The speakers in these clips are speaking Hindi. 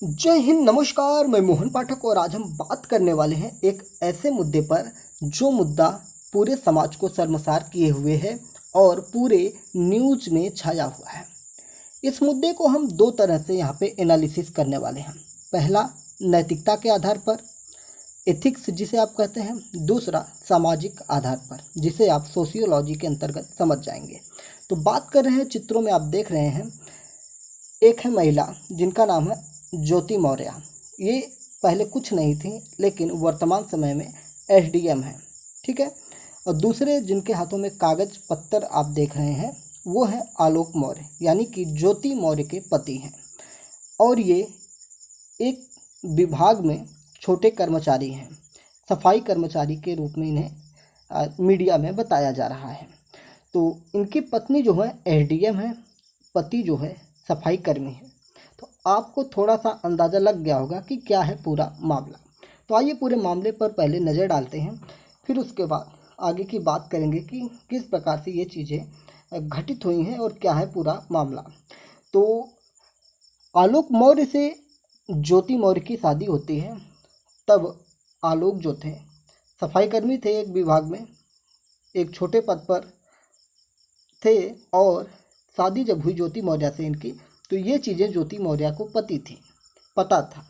जय हिंद, नमस्कार। मैं मोहन पाठक और आज हम बात करने वाले हैं एक ऐसे मुद्दे पर जो मुद्दा पूरे समाज को शर्मसार किए हुए है और पूरे न्यूज में छाया हुआ है। इस मुद्दे को हम दो तरह से यहाँ पे एनालिसिस करने वाले हैं। पहला, नैतिकता के आधार पर, एथिक्स जिसे आप कहते हैं। दूसरा, सामाजिक आधार पर, जिसे आप सोशियोलॉजी के अंतर्गत समझ जाएंगे। तो बात कर रहे हैं, चित्रों में आप देख रहे हैं, एक है महिला जिनका नाम है ज्योति मौर्य। ये पहले कुछ नहीं थी, लेकिन वर्तमान समय में एसडीएम है, ठीक है। और दूसरे जिनके हाथों में कागज पत्तर आप देख रहे हैं, वो है आलोक मौर्य, यानी कि ज्योति मौर्य के पति हैं। और ये एक विभाग में छोटे कर्मचारी हैं, सफाई कर्मचारी के रूप में इन्हें मीडिया में बताया जा रहा है। तो इनकी पत्नी जो है एसडीएम है, पति जो है सफाई कर्मी है। तो आपको थोड़ा सा अंदाज़ा लग गया होगा कि क्या है पूरा मामला। तो आइए पूरे मामले पर पहले नज़र डालते हैं, फिर उसके बाद आगे की बात करेंगे कि किस प्रकार से ये चीज़ें घटित हुई हैं और क्या है पूरा मामला। तो आलोक मौर्य से ज्योति मौर्य की शादी होती है। तब आलोक जो थे सफाई कर्मी थे, एक विभाग में एक छोटे पद पर थे। और शादी जब हुई ज्योति मौर्य से इनकी, तो ये चीज़ें ज्योति मौर्य को पता था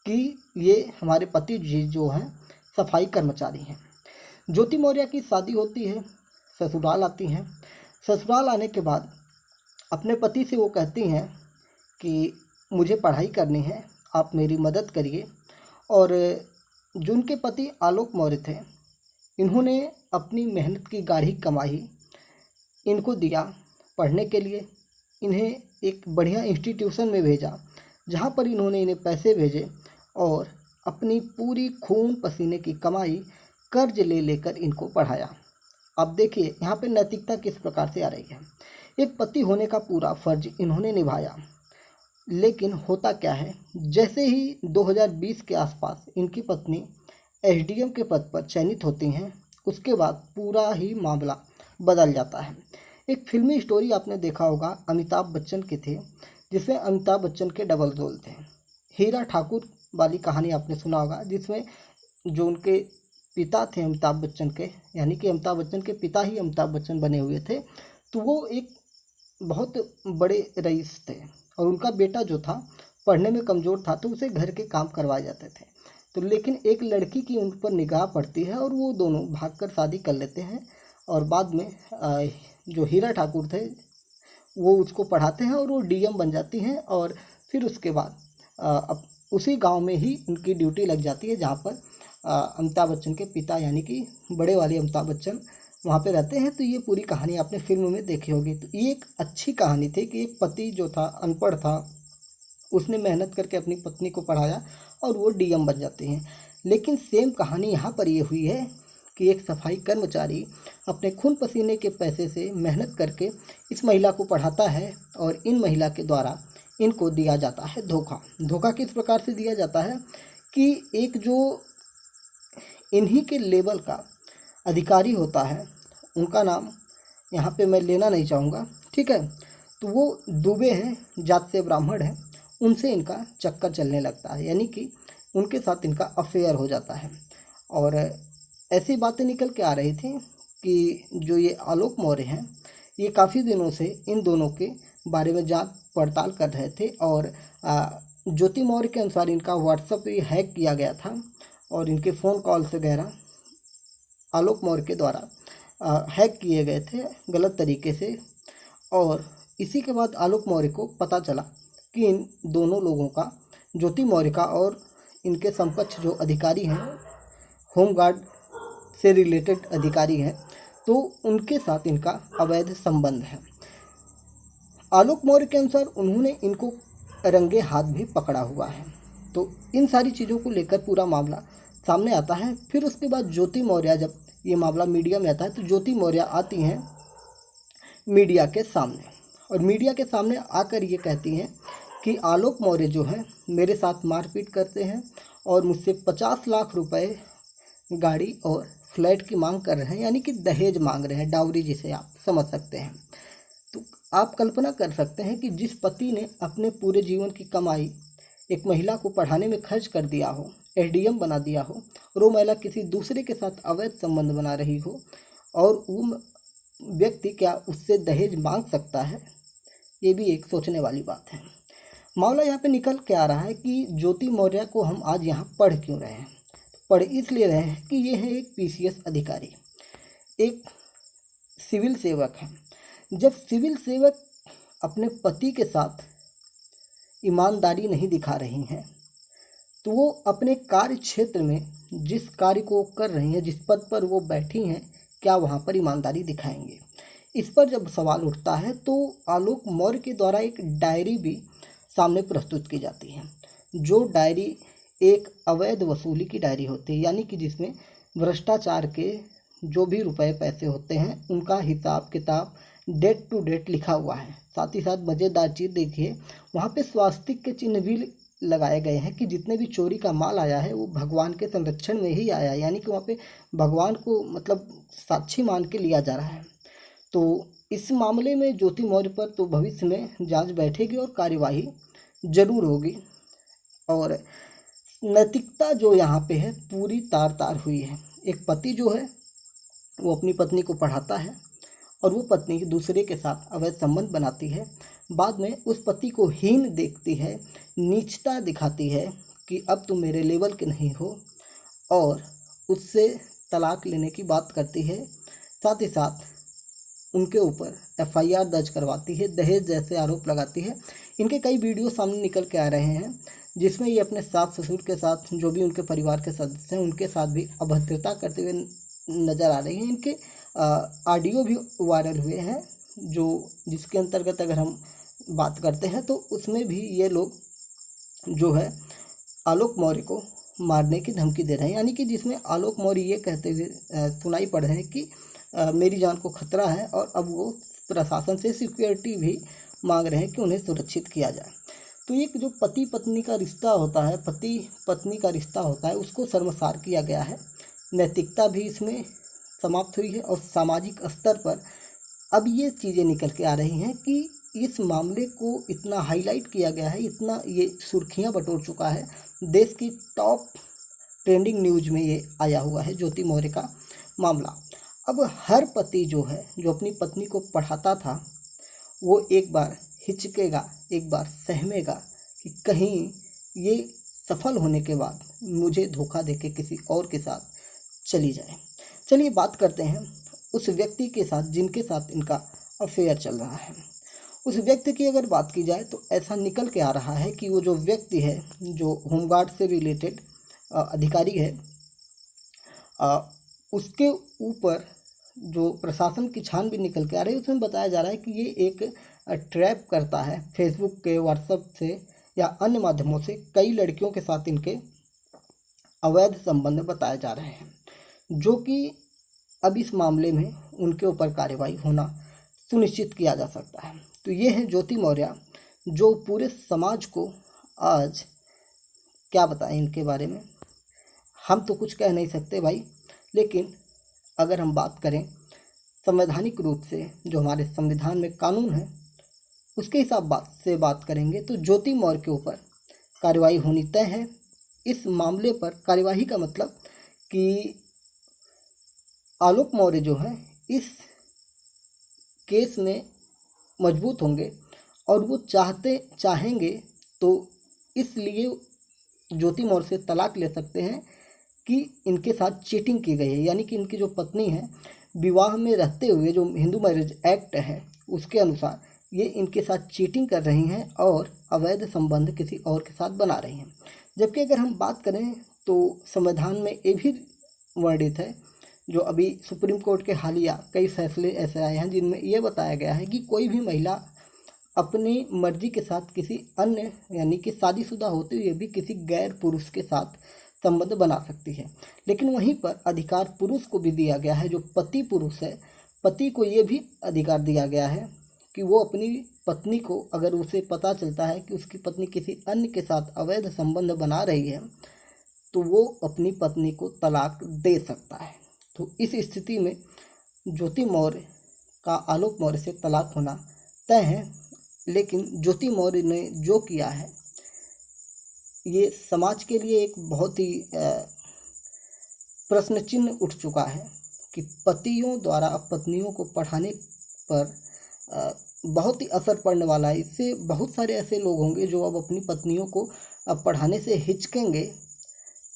कि ये हमारे पति जी जो हैं सफाई कर्मचारी हैं। ज्योति मौर्य की शादी होती है, ससुराल आती हैं। ससुराल आने के बाद अपने पति से वो कहती हैं कि मुझे पढ़ाई करनी है, आप मेरी मदद करिए। और जो उनके पति आलोक मौर्य थे, इन्होंने अपनी मेहनत की गाढ़ी कमाई इनको दिया पढ़ने के लिए। इन्हें एक बढ़िया इंस्टीट्यूशन में भेजा, जहाँ पर इन्होंने इन्हें पैसे भेजे और अपनी पूरी खून पसीने की कमाई कर्ज ले लेकर इनको पढ़ाया। अब देखिए यहाँ पे नैतिकता किस प्रकार से आ रही है। एक पति होने का पूरा फर्ज इन्होंने निभाया, लेकिन होता क्या है, जैसे ही 2020 के आसपास इनकी पत्नी एसडीएम के पद पर चयनित होती हैं, उसके बाद पूरा ही मामला बदल जाता है। एक फिल्मी स्टोरी आपने देखा होगा, अमिताभ बच्चन के थे, जिसमें अमिताभ बच्चन के डबल रोल थे। हीरा ठाकुर वाली कहानी आपने सुना होगा, जिसमें जो उनके पिता थे अमिताभ बच्चन के, यानी कि अमिताभ बच्चन के पिता ही अमिताभ बच्चन बने हुए थे। तो वो एक बहुत बड़े रईस थे और उनका बेटा जो था पढ़ने में कमज़ोर था, तो उसे घर के काम करवाए जाते थे। तो लेकिन एक लड़की की उन पर निगाह पड़ती है और वो दोनों भागकर शादी कर लेते हैं। और बाद में जो हीरा ठाकुर थे वो उसको पढ़ाते हैं और वो डीएम बन जाती हैं। और फिर उसके बाद अब उसी गांव में ही उनकी ड्यूटी लग जाती है, जहां पर अमिताभ बच्चन के पिता यानी कि बड़े वाले अमिताभ बच्चन वहां पे रहते हैं। तो ये पूरी कहानी आपने फिल्म में देखी होगी। तो ये एक अच्छी कहानी थी कि एक पति जो था अनपढ़ था, उसने मेहनत करके अपनी पत्नी को पढ़ाया और वो डीएम बन जाती हैं। लेकिन सेम कहानी यहाँ पर ये हुई है कि एक सफाई कर्मचारी अपने खून पसीने के पैसे से मेहनत करके इस महिला को पढ़ाता है और इन महिला के द्वारा इनको दिया जाता है धोखा। धोखा किस प्रकार से दिया जाता है कि एक जो इन्हीं के लेवल का अधिकारी होता है, उनका नाम यहाँ पे मैं लेना नहीं चाहूँगा, ठीक है। तो वो दुबे हैं, जात से ब्राह्मण हैं, उनसे इनका चक्कर चलने लगता है, यानी कि उनके साथ इनका अफेयर हो जाता है। और ऐसी बातें निकल के आ रही थी कि जो ये आलोक मौर्य हैं, ये काफ़ी दिनों से इन दोनों के बारे में जांच पड़ताल कर रहे थे। और ज्योति मौर्य के अनुसार इनका व्हाट्सएप भी हैक किया गया था और इनके फ़ोन कॉल्स वगैरह आलोक मौर्य के द्वारा हैक किए गए थे गलत तरीके से। और इसी के बाद आलोक मौर्य को पता चला कि इन दोनों लोगों का, ज्योति मौर्य का और इनके समकक्ष जो अधिकारी हैं, होमगार्ड से रिलेटेड अधिकारी हैं, तो उनके साथ इनका अवैध संबंध है। आलोक मौर्य के अनुसार उन्होंने इनको रंगे हाथ भी पकड़ा हुआ है। तो इन सारी चीज़ों को लेकर पूरा मामला सामने आता है। फिर उसके बाद ज्योति मौर्य, जब ये मामला मीडिया में आता है, तो ज्योति मौर्य आती हैं मीडिया के सामने और मीडिया के सामने आकर ये कहती हैं कि आलोक मौर्य जो है मेरे साथ मारपीट करते हैं और मुझसे 50 लाख रुपए गाड़ी और फ्लैट की मांग कर रहे हैं, यानी कि दहेज मांग रहे हैं, डाउरी जिसे आप समझ सकते हैं। तो आप कल्पना कर सकते हैं कि जिस पति ने अपने पूरे जीवन की कमाई एक महिला को पढ़ाने में खर्च कर दिया हो, एसडीएम बना दिया हो, और वो महिला किसी दूसरे के साथ अवैध संबंध बना रही हो और वो व्यक्ति क्या उससे दहेज मांग सकता है? ये भी एक सोचने वाली बात है। मामला यहाँ पे निकल के आ रहा है कि ज्योति मौर्य को हम आज यहाँ पढ़ क्यों रहे हैं? पढ़ इसलिए रहे हैं कि ये है एक पीसीएस अधिकारी, एक सिविल सेवक है। जब सिविल सेवक अपने पति के साथ ईमानदारी नहीं दिखा रही हैं तो वो अपने कार्य क्षेत्र में जिस कार्य को कर रही हैं, जिस पद पर वो बैठी हैं, क्या वहाँ पर ईमानदारी दिखाएंगे? इस पर जब सवाल उठता है तो आलोक मौर्य के द्वारा एक डायरी भी सामने प्रस्तुत की जाती है, जो डायरी एक अवैध वसूली की डायरी होती है, यानी कि जिसमें भ्रष्टाचार के जो भी रुपए पैसे होते हैं उनका हिसाब किताब डेट टू डेट लिखा हुआ है। साथ ही साथ मज़ेदार चीज़ देखिए, वहाँ पे स्वास्तिक के चिन्ह भी लगाए गए हैं कि जितने भी चोरी का माल आया है वो भगवान के संरक्षण में ही आया है, यानी कि वहाँ पे भगवान को मतलब साक्षी मान के लिया जा रहा है। तो इस मामले में ज्योति मौर्य पर तो भविष्य में जांच बैठेगी और कार्यवाही जरूर होगी, और नैतिकता जो यहाँ पे है पूरी तार तार हुई है। एक पति जो है वो अपनी पत्नी को पढ़ाता है और वो पत्नी दूसरे के साथ अवैध संबंध बनाती है, बाद में उस पति को हीन देखती है, नीचता दिखाती है कि अब तुम मेरे लेवल के नहीं हो, और उससे तलाक लेने की बात करती है। साथ ही साथ उनके ऊपर एफआईआर दर्ज करवाती है, दहेज जैसे आरोप लगाती है। इनके कई वीडियो सामने निकल के आ रहे हैं जिसमें ये अपने सास ससुर के साथ, जो भी उनके परिवार के सदस्य हैं, उनके साथ भी अभद्रता करते हुए नज़र आ रही हैं। इनके ऑडियो भी वायरल हुए हैं, जिसके अंतर्गत अगर हम बात करते हैं तो उसमें भी ये लोग जो है आलोक मौर्य को मारने की धमकी दे रहे हैं, यानी कि जिसमें आलोक मौर्य ये कहते हुए सुनाई पड़ रहे हैं कि मेरी जान को खतरा है, और अब वो प्रशासन से सिक्योरिटी भी मांग रहे हैं कि उन्हें सुरक्षित किया जाए। तो एक जो पति पत्नी का रिश्ता होता है, पति पत्नी का रिश्ता होता है, उसको शर्मसार किया गया है। नैतिकता भी इसमें समाप्त हुई है, और सामाजिक स्तर पर अब ये चीज़ें निकल के आ रही हैं कि इस मामले को इतना हाईलाइट किया गया है, इतना ये सुर्खियां बटोर चुका है, देश की टॉप ट्रेंडिंग न्यूज में ये आया हुआ है ज्योति मौर्य का मामला। अब हर पति जो है, जो अपनी पत्नी को पढ़ाता था, वो एक बार हिचकेगा, एक बार सहमेगा कि कहीं ये सफल होने के बाद मुझे धोखा देके किसी और के साथ चली जाए। चलिए बात करते हैं उस व्यक्ति के साथ जिनके साथ इनका अफेयर चल रहा है। उस व्यक्ति की अगर बात की जाए तो ऐसा निकल के आ रहा है कि वो जो व्यक्ति है, जो होमगार्ड से रिलेटेड अधिकारी है, उसके ऊपर जो प्रशासन की छानबीन निकल के आ रही है, उसमें बताया जा रहा है कि ये एक ट्रैप करता है। फेसबुक के, व्हाट्सएप से या अन्य माध्यमों से कई लड़कियों के साथ इनके अवैध संबंध बताए जा रहे हैं, जो कि अब इस मामले में उनके ऊपर कार्रवाई होना सुनिश्चित किया जा सकता है। तो ये है ज्योति मौर्य, जो पूरे समाज को आज क्या बताएं इनके बारे में, हम तो कुछ कह नहीं सकते भाई। लेकिन अगर हम बात करें संवैधानिक रूप से, जो हमारे संविधान में कानून है, उसके हिसाब से बात करेंगे तो ज्योति मौर्य के ऊपर कार्रवाई होनी तय है। इस मामले पर कार्यवाही का मतलब कि आलोक मौर्य जो है इस केस में मजबूत होंगे, और वो चाहेंगे तो इसलिए ज्योति मौर्य से तलाक ले सकते हैं कि इनके साथ चीटिंग की गई है, यानी कि इनकी जो पत्नी है, विवाह में रहते हुए जो हिंदू मैरिज एक्ट है उसके अनुसार ये इनके साथ चीटिंग कर रही हैं और अवैध संबंध किसी और के साथ बना रही हैं। जबकि अगर हम बात करें तो संविधान में ये भी वर्णित है, जो अभी सुप्रीम कोर्ट के हालिया कई फैसले ऐसे आए हैं जिनमें ये बताया गया है कि कोई भी महिला अपनी मर्जी के साथ किसी अन्य, यानी कि शादीशुदा होते हुए भी किसी गैर पुरुष के साथ संबंध बना सकती है। लेकिन वहीं पर अधिकार पुरुष को भी दिया गया है, जो पति पुरुष है, पति को ये भी अधिकार दिया गया है कि वो अपनी पत्नी को, अगर उसे पता चलता है कि उसकी पत्नी किसी अन्य के साथ अवैध संबंध बना रही है, तो वो अपनी पत्नी को तलाक दे सकता है। तो इस स्थिति में ज्योति मौर्य का आलोक मौर्य से तलाक होना तय है। लेकिन ज्योति मौर्य ने जो किया है ये समाज के लिए एक बहुत ही प्रश्न चिन्ह उठ चुका है कि पतियों द्वारा अब पत्नियों को पढ़ाने पर बहुत ही असर पड़ने वाला है। इससे बहुत सारे ऐसे लोग होंगे जो अब अपनी पत्नियों को अब पढ़ाने से हिचकेंगे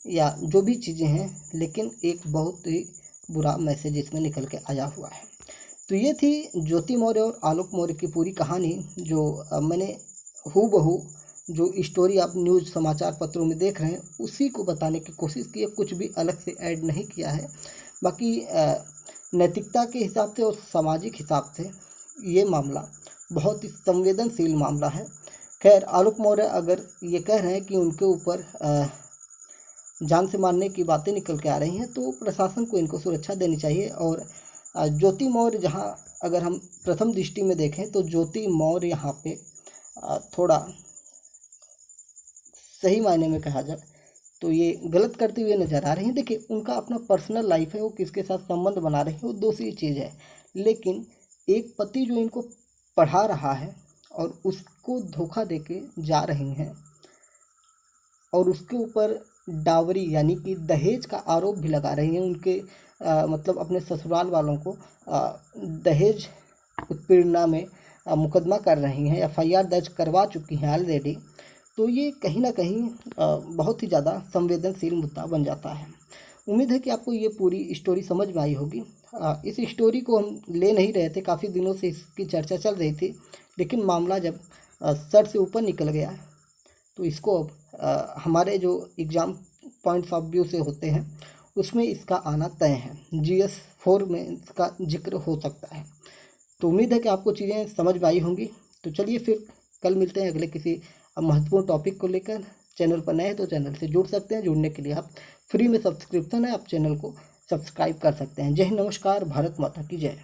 या जो भी चीज़ें हैं, लेकिन एक बहुत ही बुरा मैसेज इसमें निकल के आया हुआ है। तो ये थी ज्योति मौर्य और आलोक मौर्य की पूरी कहानी, जो मैंने हूबहू जो स्टोरी आप न्यूज़ समाचार पत्रों में देख रहे हैं उसी को बताने की कोशिश की है, कुछ भी अलग से ऐड नहीं किया है। बाकी नैतिकता के हिसाब से और सामाजिक हिसाब से ये मामला बहुत ही संवेदनशील मामला है। खैर, आलोक मौर्य अगर ये कह रहे हैं कि उनके ऊपर जान से मारने की बातें निकल के आ रही हैं, तो प्रशासन को इनको सुरक्षा देनी चाहिए। और ज्योति मौर्य, जहां अगर हम प्रथम दृष्टि में देखें तो ज्योति मौर्य यहाँ पे थोड़ा सही मायने में कहा जाए तो ये गलत करते हुए नज़र आ रही हैं। देखिए, उनका अपना पर्सनल लाइफ है, वो किसके साथ संबंध बना रही है वो दूसरी चीज़ है, लेकिन एक पति जो इनको पढ़ा रहा है और उसको धोखा देके जा रही हैं और उसके ऊपर डावरी यानी कि दहेज का आरोप भी लगा रही हैं, उनके मतलब अपने ससुराल वालों को दहेज उत्पीड़ना में मुकदमा कर रही हैं, FIR दर्ज करवा चुकी हैं ऑलरेडी। तो ये कहीं ना कहीं बहुत ही ज़्यादा संवेदनशील मुद्दा बन जाता है। उम्मीद है कि आपको ये पूरी स्टोरी समझ में आई होगी। इस स्टोरी को हम ले नहीं रहे थे, काफ़ी दिनों से इसकी चर्चा चल रही थी, लेकिन मामला जब सर से ऊपर निकल गया तो इसको अब हमारे जो एग्ज़ाम पॉइंट्स ऑफ व्यू से होते हैं उसमें इसका आना तय है। GS 4 में इसका जिक्र हो सकता है। तो उम्मीद है कि आपको चीज़ें समझ में आई होंगी। तो चलिए फिर कल मिलते हैं अगले किसी महत्वपूर्ण टॉपिक को लेकर। चैनल पर नए हैं तो चैनल से जुड़ सकते हैं। जुड़ने के लिए आप फ्री में सब्सक्रिप्शन है, आप चैनल को सब्सक्राइब कर सकते हैं। जय हिंद, नमस्कार, भारत माता की जय।